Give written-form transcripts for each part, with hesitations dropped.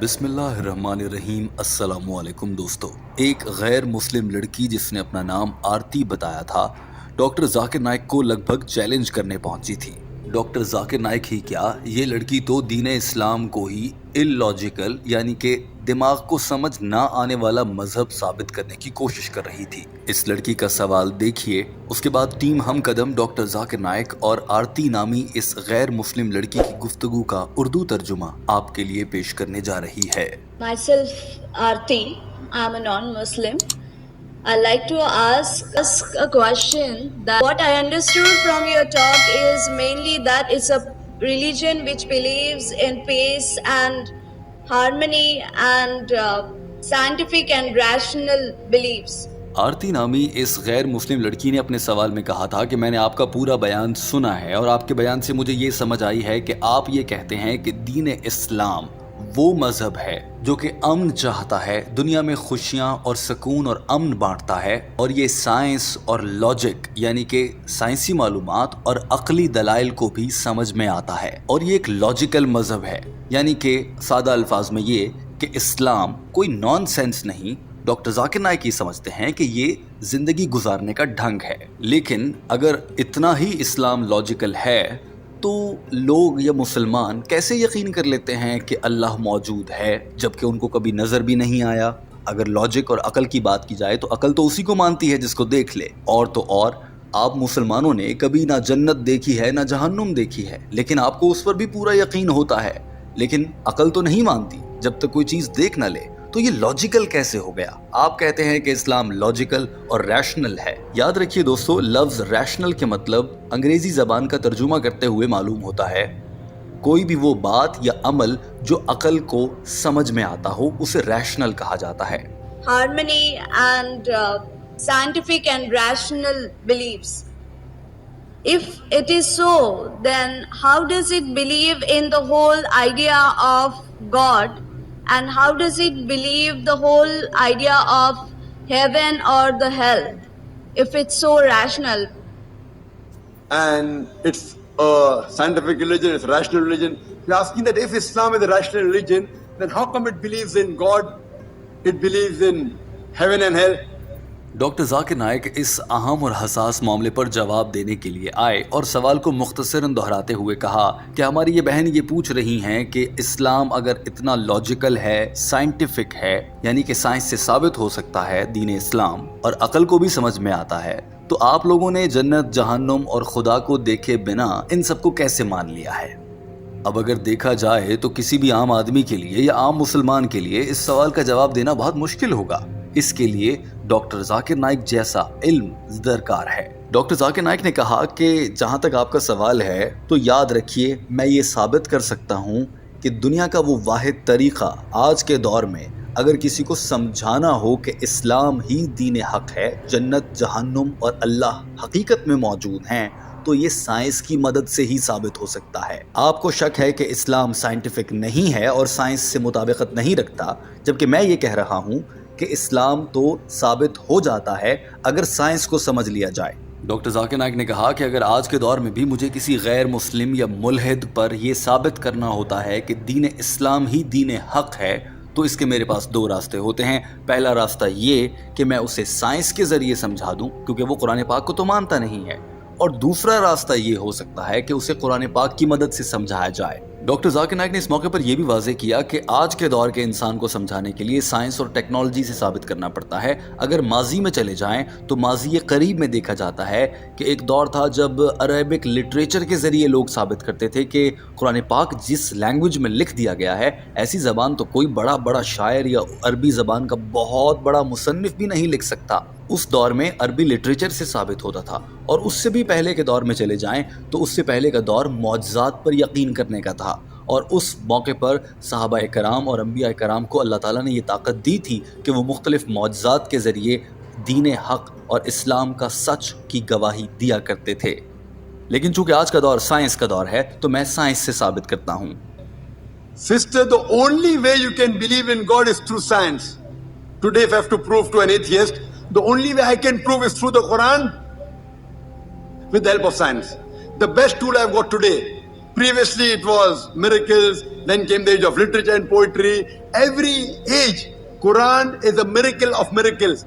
بسم اللہ الرحمن الرحیم۔ السلام علیکم دوستو۔ ایک غیر مسلم لڑکی جس نے اپنا نام آرتی بتایا تھا، ڈاکٹر ذاکر نائک کو لگ بھگ چیلنج کرنے پہنچی تھی۔ ڈاکٹر ذاکر نائک ہی کیا، یہ لڑکی تو دین اسلام کو ہی اللاجیکل یعنی کہ دماغ کو سمجھ نہ آنے والا مذہب ثابت کرنے کی کوشش کر رہی تھی۔ اس لڑکی کا سوال دیکھیے۔ اس کے بعد ٹیم ہم قدم ڈاکٹر ذاکر نائک اور آرتی نامی اس غیر مسلم لڑکی کی گفتگو کا اردو ترجمہ آپ کے لیے پیش کرنے جا رہی ہے۔ Myself, Aarti. I'm a non-Muslim. I'd like to ask a question that what I understood from your talk is mainly that it's a religion which believes in peace and harmony and scientific and rational beliefs. آرتی نامی اس غیر مسلم لڑکی نے اپنے سوال میں کہا تھا کہ میں نے آپ کا پورا بیان سنا ہے اور آپ کے بیان سے مجھے یہ سمجھ آئی ہے کہ آپ یہ کہتے ہیں کہ دین اسلام وہ مذہب ہے جو کہ امن چاہتا ہے، دنیا میں خوشیاں اور سکون اور امن بانٹتا ہے، اور یہ سائنس اور لاجک یعنی کہ سائنسی معلومات اور عقلی دلائل کو بھی سمجھ میں آتا ہے، اور یہ ایک لاجیکل مذہب ہے، یعنی کہ سادہ الفاظ میں یہ کہ اسلام کوئی نان سینس نہیں۔ ڈاکٹر ذاکر نائک یہ سمجھتے ہیں کہ یہ زندگی گزارنے کا ڈھنگ ہے، لیکن اگر اتنا ہی اسلام لاجیکل ہے تو لوگ یا مسلمان کیسے یقین کر لیتے ہیں کہ اللہ موجود ہے جبکہ ان کو کبھی نظر بھی نہیں آیا؟ اگر لاجک اور عقل کی بات کی جائے تو عقل تو اسی کو مانتی ہے جس کو دیکھ لے، اور تو اور آپ مسلمانوں نے کبھی نہ جنت دیکھی ہے نہ جہنم دیکھی ہے، لیکن آپ کو اس پر بھی پورا یقین ہوتا ہے، لیکن عقل تو نہیں مانتی جب تک کوئی چیز دیکھ نہ لے۔ تو یہ لاجیکل کیسے ہو گیا؟ آپ کہتے ہیں کہ اسلام لاجیکل اور ریشنل ہے۔ یاد رکھیے دوستو، لفظ ریشنل کے مطلب انگریزی زبان کا ترجمہ کرتے ہوئے معلوم ہوتا ہے کوئی بھی وہ بات یا عمل جو عقل کو سمجھ میں آتا ہو، اسے ریشنل کہا جاتا ہے۔ Harmony and scientific and rational beliefs. If it is so, then how does it believe in the whole idea of God? And how does it believe the whole idea of heaven or the hell, if it's so rational? And it's a scientific religion, it's a rational religion. You're asking that if Islam is a rational religion, then how come it believes in God, it believes in heaven and hell? Doctor Zakir Naik اس اہم اور حساس معاملے پر جواب دینے کے لیے آئے اور سوال کو مختصراً دہراتے ہوئے کہا کہ ہماری یہ بہن یہ پوچھ رہی ہیں کہ اسلام اگر اتنا لاجیکل ہے، سائنٹیفک ہے، یعنی کہ سائنس سے ثابت ہو سکتا ہے دین اسلام، اور عقل کو بھی سمجھ میں آتا ہے، تو آپ لوگوں نے جنت، جہنم اور خدا کو دیکھے بنا ان سب کو کیسے مان لیا ہے؟ اب اگر دیکھا جائے تو کسی بھی عام آدمی کے لیے یا عام مسلمان کے لیے اس سوال کا جواب دینا بہت مشکل ہوگا۔ اس کے لیے ڈاکٹر ذاکر نائک جیسا علم درکار ہے۔ ڈاکٹر ذاکر نائک نے کہا کہ جہاں تک آپ کا سوال ہے تو یاد رکھیے، میں یہ ثابت کر سکتا ہوں کہ دنیا کا وہ واحد طریقہ آج کے دور میں اگر کسی کو سمجھانا ہو کہ اسلام ہی دین حق ہے، جنت، جہنم اور اللہ حقیقت میں موجود ہیں، تو یہ سائنس کی مدد سے ہی ثابت ہو سکتا ہے۔ آپ کو شک ہے کہ اسلام سائنٹیفک نہیں ہے اور سائنس سے مطابقت نہیں رکھتا، جبکہ میں یہ کہہ رہا ہوں کہ اسلام تو ثابت ہو جاتا ہے اگر سائنس کو سمجھ لیا جائے۔ ڈاکٹر ذاکر نائک نے کہا کہ اگر آج کے دور میں بھی مجھے کسی غیر مسلم یا ملحد پر یہ ثابت کرنا ہوتا ہے کہ دین اسلام ہی دین حق ہے، تو اس کے میرے پاس دو راستے ہوتے ہیں۔ پہلا راستہ یہ کہ میں اسے سائنس کے ذریعے سمجھا دوں کیونکہ وہ قرآن پاک کو تو مانتا نہیں ہے، اور دوسرا راستہ یہ ہو سکتا ہے کہ اسے قرآن پاک کی مدد سے سمجھایا جائے۔ ڈاکٹر ذاکر نائک نے اس موقع پر یہ بھی واضح کیا کہ آج کے دور کے انسان کو سمجھانے کے لیے سائنس اور ٹیکنالوجی سے ثابت کرنا پڑتا ہے۔ اگر ماضی میں چلے جائیں تو ماضی قریب میں دیکھا جاتا ہے کہ ایک دور تھا جب عربک لٹریچر کے ذریعے لوگ ثابت کرتے تھے کہ قرآن پاک جس لینگویج میں لکھ دیا گیا ہے، ایسی زبان تو کوئی بڑا شاعر یا عربی زبان کا بہت بڑا مصنف بھی نہیں لکھ سکتا۔ اس دور میں عربی لٹریچر سے ثابت ہوتا تھا، اور اس سے بھی پہلے کے دور میں چلے جائیں تو اس سے پہلے کا دور معجزات پر یقین کرنے کا تھا، اور اس موقع پر صحابہ کرام اور انبیاء کرام کو اللہ تعالیٰ نے یہ طاقت دی تھی کہ وہ مختلف معجزات کے ذریعے دین حق اور اسلام کا سچ کی گواہی دیا کرتے تھے۔ لیکن چونکہ آج کا دور سائنس کا دور ہے تو میں سائنس سے ثابت کرتا ہوں۔ Sister, the only way you can believe in God is through science. Today, if I have to prove to an atheist, the only way I can prove is through the Quran with the help of science. The best tool I've got today Previously it was miracles, then came the age of literature and poetry. Every age, Quran is a miracle of miracles.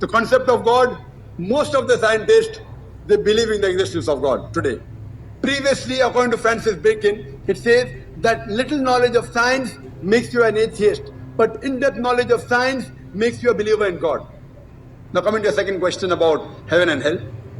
The concept of God, most of the scientists, they believe in the existence of God today. Previously, according to Francis Bacon, it says that little knowledge of science makes you an atheist, but in-depth knowledge of science makes you a believer in God. Now coming to your second question about heaven and hell.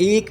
1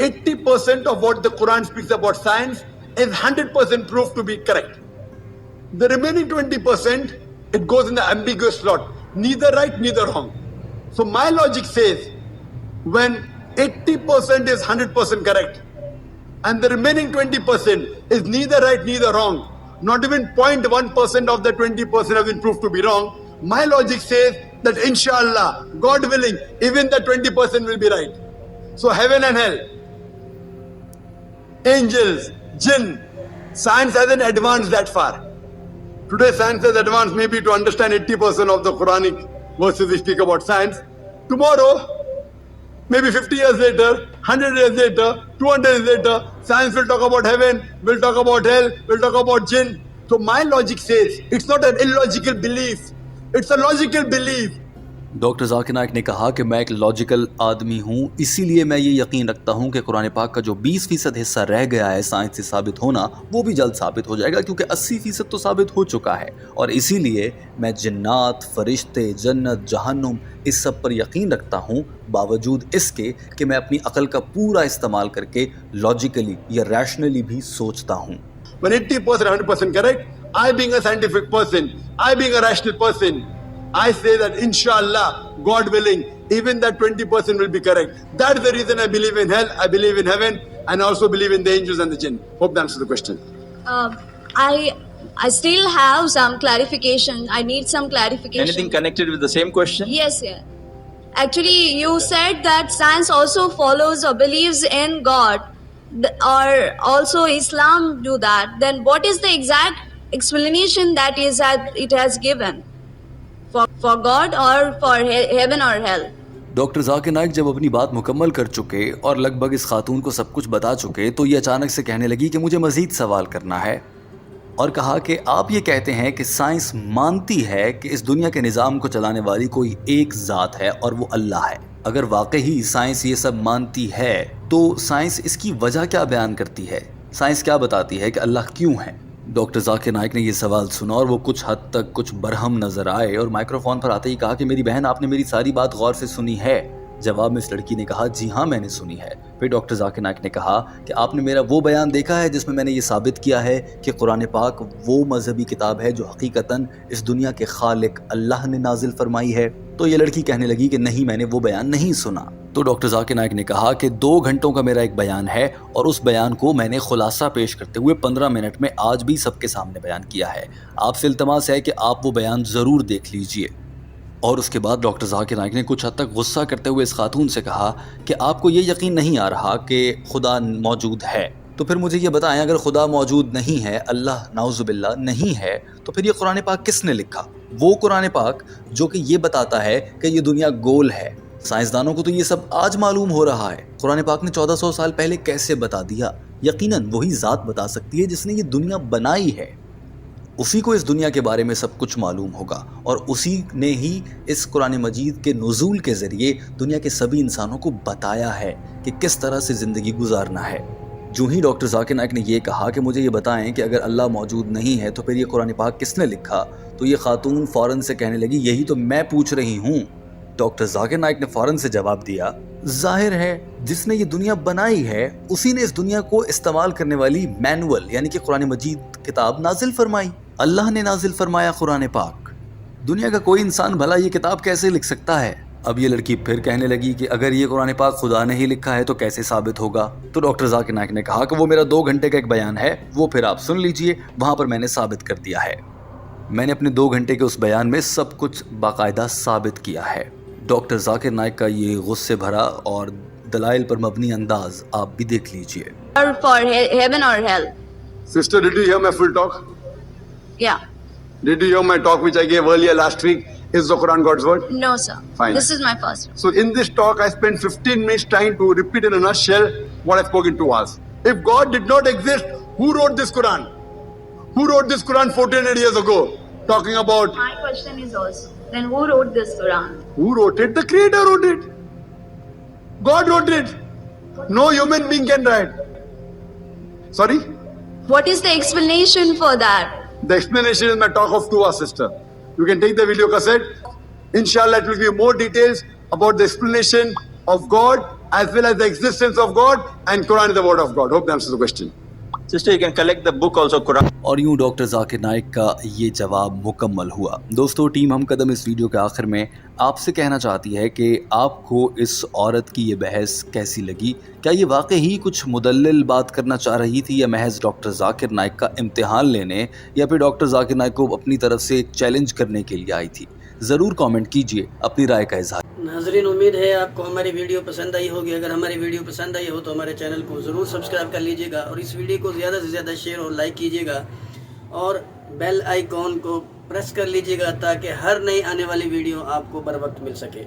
80% of what the Quran speaks about science is 100% proved to be correct. The remaining 20%, it goes in the ambiguous slot. neither right, neither wrong. So my logic says, when 80% is 100% correct, and the remaining 20% is neither right, neither wrong, not even 0.1% of the 20% have been proved to be wrong, my logic says that inshallah, God willing, even the 20% will be right. So heaven and hell, angels, jinn, science hasn't advanced that far. Today science has advanced maybe to understand 80% of the Quranic verses we speak about science. Tomorrow, maybe 50 years later, 100 years later, 200 years later, science will talk about heaven, will talk about hell, will talk about jinn. So my logic says, it's not an illogical belief, it's a logical belief. Doctor Zakir Naik نے کہا کہ میں ایک logical آدمی ہوں، اسی لیے میں یہ یقین رکھتا ہوں کہ قرآن پاک کا جو 20% حصہ رہ گیا ہے سائنس سے ثابت ہونا، وہ بھی جلد ثابت ہو جائے گا، کیونکہ 80% تو ثابت ہو چکا ہے، اور اسی لیے میں جنات، فرشتے، جنت، جہنم، اس سب پر یقین رکھتا ہوں، باوجود اس کے کہ میں اپنی عقل کا پورا استعمال کر کے لاجیکلی یا ریشنلی بھی سوچتا ہوں۔ When 80%, 100% correct, I being a scientific person, I being a rational person, I say that inshallah, God willing, even that 20% will be correct. That is the reason I believe in hell, I believe in heaven, and I also believe in the angels and the jinn. Hope that answers the question. I still have some clarification. I need some clarification. Anything connected with the same question? Yes, yeah. Actually, you said that science also follows or believes in God, or also Islam do that. Then what is the exact explanation that it has given? For God or for heaven or hell? Doctor Zakir Naik جب اپنی بات مکمل کر چکے اور لگ بھگ اس خاتون کو سب کچھ بتا چکے تو یہ اچانک سے کہنے لگی کہ مجھے مزید سوال کرنا ہے، اور کہا کہ آپ یہ کہتے ہیں کہ سائنس مانتی ہے کہ اس دنیا کے نظام کو چلانے والی کوئی ایک ذات ہے اور وہ اللہ ہے۔ اگر واقعی سائنس یہ سب مانتی ہے تو سائنس اس کی وجہ کیا بیان کرتی ہے؟ سائنس کیا بتاتی ہے کہ اللہ کیوں ہے؟ ڈاکٹر ذاکر نائک نے یہ سوال سنا اور وہ کچھ حد تک کچھ برہم نظر آئے، اور مائکروفون پر آتے ہی کہا کہ میری بہن، آپ نے میری ساری بات غور سے سنی ہے؟ جواب میں اس لڑکی نے کہا جی ہاں میں نے سنی ہے۔ پھر ڈاکٹر ذاکر نائک نے کہا کہ آپ نے میرا وہ بیان دیکھا ہے جس میں میں نے یہ ثابت کیا ہے کہ قرآن پاک وہ مذہبی کتاب ہے جو حقیقتاً اس دنیا کے خالق اللہ نے نازل فرمائی ہے؟ تو یہ لڑکی کہنے لگی کہ نہیں، میں نے وہ بیان نہیں سنا۔ تو ڈاکٹر ذاکر نائک نے کہا کہ 2 گھنٹوں کا میرا ایک بیان ہے، اور اس بیان کو میں نے خلاصہ پیش کرتے ہوئے 15 منٹ میں آج بھی سب کے سامنے بیان کیا ہے۔ آپ سے التماس ہے کہ آپ وہ بیان ضرور دیکھ لیجئے۔ اور اس کے بعد ڈاکٹر ذاکر نائک نے کچھ حد تک غصہ کرتے ہوئے اس خاتون سے کہا کہ آپ کو یہ یقین نہیں آ رہا کہ خدا موجود ہے، تو پھر مجھے یہ بتائیں، اگر خدا موجود نہیں ہے، اللہ نعوذ باللہ نہیں ہے، تو پھر یہ قرآن پاک کس نے لکھا؟ وہ قرآن پاک جو کہ یہ بتاتا ہے کہ یہ دنیا گول ہے۔ سائنسدانوں کو تو یہ سب آج معلوم ہو رہا ہے، قرآن پاک نے 1400 سال پہلے کیسے بتا دیا؟ یقیناً وہی ذات بتا سکتی ہے جس نے یہ دنیا بنائی ہے، اسی کو اس دنیا کے بارے میں سب کچھ معلوم ہوگا، اور اسی نے ہی اس قرآن مجید کے نزول کے ذریعے دنیا کے سبھی انسانوں کو بتایا ہے کہ کس طرح سے زندگی گزارنا ہے۔ جو ہی ڈاکٹر ذاکر نائک نے یہ کہا کہ مجھے یہ بتائیں کہ اگر اللہ موجود نہیں ہے تو پھر یہ قرآن پاک کس نے لکھا، تو یہ خاتون فوراً سے کہنے لگی یہی تو میں پوچھ رہی ہوں۔ ڈاکٹر ذاکر نائک نے فوراً سے جواب دیا، ظاہر ہے جس نے یہ دنیا بنائی ہے اسی نے اس دنیا کو استعمال کرنے والی مینول یعنی کہ قرآن مجید کتاب نازل فرمائی۔ اللہ نے نازل فرمایا قرآن پاک، دنیا کا کوئی انسان بھلا یہ کتاب کیسے لکھ سکتا ہے؟ اب یہ لڑکی پھر کہنے لگی کہ اگر یہ قرآن پاک خدا نے ہی لکھا ہے تو کیسے ثابت ہوگا؟ تو ڈاکٹر ذاکر نائک نے کہا کہ وہ میرا 2 گھنٹے کا ایک بیان ہے، وہ پھر آپ سن لیجئے، وہاں پر میں نے ثابت کر دیا ہے۔ میں نے اپنے 2 گھنٹے کے اس بیان میں سب کچھ باقاعدہ ثابت کیا ہے۔ ڈاکٹر ذاکر نائک کا یہ غصے بھرا اور دلائل پر مبنی انداز آپ بھی دیکھ لیجئے۔ Or for heaven or hell? Sister, did you hear my full talk? Yeah. Did you hear my talk which I gave earlier last week? Is the Quran God's word? No, sir. Fine. This is my first one. So in this talk, I spent 15 minutes trying to repeat in a nutshell what I spoke in 2 hours. If God did not exist, who wrote this Quran? Who wrote this Quran 1400 years ago? Talking about... My question is also, then who wrote this Quran? Who wrote it? The Creator wrote it. God wrote it. No human being can write. Sorry? What is the explanation for that? The explanation is my talk of 2 hours, sister. You can take the video cassette. Inshallah, it will give more details about the explanation of God as well as the existence of God, and Quran is the word of God. Hope that answers the question. Sister, you can collect the book also, Quran. اور یوں doctor Zakir Naik کا یہ جواب مکمل ہوا۔ دوستو، team ہم قدم اس ویڈیو کے آخر میں آپ سے کہنا چاہتی ہے کہ آپ کو اس عورت کی یہ بحث کیسی لگی؟ کیا یہ واقعی کچھ مدلل بات کرنا چاہ رہی تھی یا محض ڈاکٹر ذاکر نائک کا امتحان لینے یا پھر ڈاکٹر ذاکر نائک کو اپنی طرف سے ایک چیلنج کرنے کے لیے آئی تھی؟ ضرور کامنٹ کیجئے، اپنی رائے کا اظہار۔ ناظرین، امید ہے آپ کو ہماری ویڈیو پسند آئی ہوگی۔ اگر ہماری ویڈیو پسند آئی ہو تو ہمارے چینل کو ضرور سبسکرائب کر لیجئے گا اور اس ویڈیو کو زیادہ سے زیادہ شیئر اور لائک کیجئے گا اور بیل آئیکن کو پریس کر لیجئے گا تاکہ ہر نئی آنے والی ویڈیو آپ کو بر وقت مل سکے۔